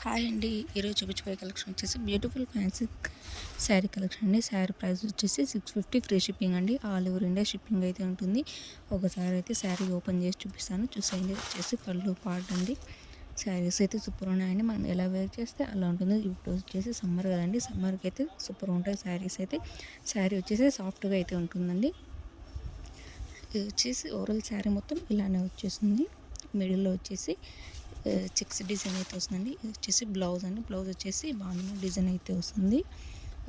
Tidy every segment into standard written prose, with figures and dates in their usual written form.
Hi అండి. ఈరోజు చూపించబోయే కలెక్షన్ వచ్చేసి బ్యూటిఫుల్ ఫ్యాన్సీ శారీ కలెక్షన్ అండి. శారీ ప్రైస్ వచ్చేసి 650 ఫ్రీ షిప్పింగ్ అండి. ఆల్ ఓవర్ ఇండియా షిప్పింగ్ అయితే ఉంటుంది. ఒకసారి అయితే శారీ ఓపెన్ చేసి చూపిస్తాను, చూసేయండి. వచ్చేసి పళ్ళు పార్ట్ అండి. శారీస్ అయితే సూపర్ ఉన్నాయండి. మనం ఎలా వేర్ చేస్తే అలా ఉంటుంది. ఇప్పుడు వచ్చేసి సమ్మర్ కదండి, సమ్మర్కి అయితే సూపర్ ఉంటాయి శారీస్ అయితే. శారీ వచ్చేసి సాఫ్ట్గా అయితే ఉంటుందండి. ఇది వచ్చేసి ఓవరాల్ శారీ మొత్తం ఇలానే వచ్చేసింది. మిడిల్లో వచ్చేసి చెక్స్ డిజైన్ అయితే వస్తుందండి. ఇది వచ్చేసి బ్లౌజ్ అండి. బ్లౌజ్ వచ్చేసి బాగా డిజైన్ అయితే వస్తుంది.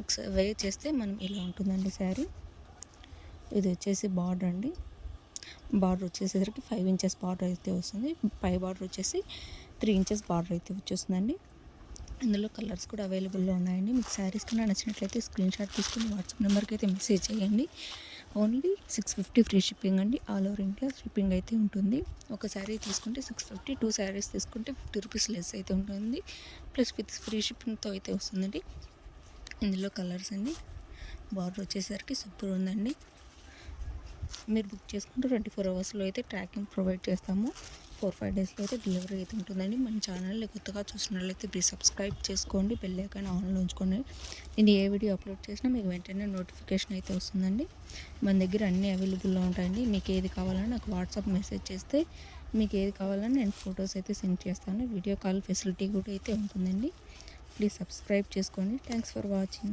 ఒకసారి వేర్ చేస్తే మనం ఇలా ఉంటుందండి శారీ. ఇది వచ్చేసి బార్డర్ అండి. బార్డర్ వచ్చేసరికి 5 ఇంచెస్ బార్డర్ అయితే వస్తుంది. పై బార్డర్ వచ్చేసి 3 ఇంచెస్ బార్డర్ అయితే వచ్చేస్తుందండి. ఇందులో కలర్స్ కూడా అవైలబుల్లో ఉన్నాయండి. మీకు శారీస్ కన్నా నచ్చినట్లయితే స్క్రీన్ షాట్ తీసుకుని వాట్సాప్ నెంబర్కి అయితే మెసేజ్ చేయండి. ఓన్లీ 650 ఫ్రీ షిప్పింగ్ అండి. ఆల్ ఓవర్ ఇండియా షిప్పింగ్ అయితే ఉంటుంది. ఒక శారీ తీసుకుంటే 650, 2 శారీస్ తీసుకుంటే 50 రూపీస్ లెస్ అయితే ఉంటుంది. ప్లస్ విత్ ఫ్రీ షిప్పింగ్తో అయితే వస్తుందండి. ఇందులో కలర్స్ అండి. బార్డర్ వచ్చేసరికి సూపర్ ఉందండి. మీరు బుక్ చేసుకుంటే 24 అవర్స్లో అయితే ట్రాకింగ్ ప్రొవైడ్ చేస్తాము. 4-5 డేస్లో అయితే డెలివరీ అయితే ఉంటుందండి. మన ఛానల్ని కొత్తగా చూసినట్లయితే ప్లీజ్ సబ్స్క్రైబ్ చేసుకోండి, బెల్ ఐకాన్ ఆన్లో ఉంచుకోండి. నేను ఏ వీడియో అప్లోడ్ చేసినా మీకు వెంటనే నోటిఫికేషన్ అయితే వస్తుందండి. మన దగ్గర అన్నీ అవైలబుల్లో ఉంటాయండి. మీకు ఏది కావాలన్నా నాకు వాట్సాప్ మెసేజ్ చేస్తే మీకు ఏది కావాలన్నా నేను ఫొటోస్ అయితే సెండ్ చేస్తాను. వీడియో కాల్ ఫెసిలిటీ కూడా అయితే ఉంటుందండి. ప్లీజ్ సబ్స్క్రైబ్ చేసుకోండి. Thanks for watching.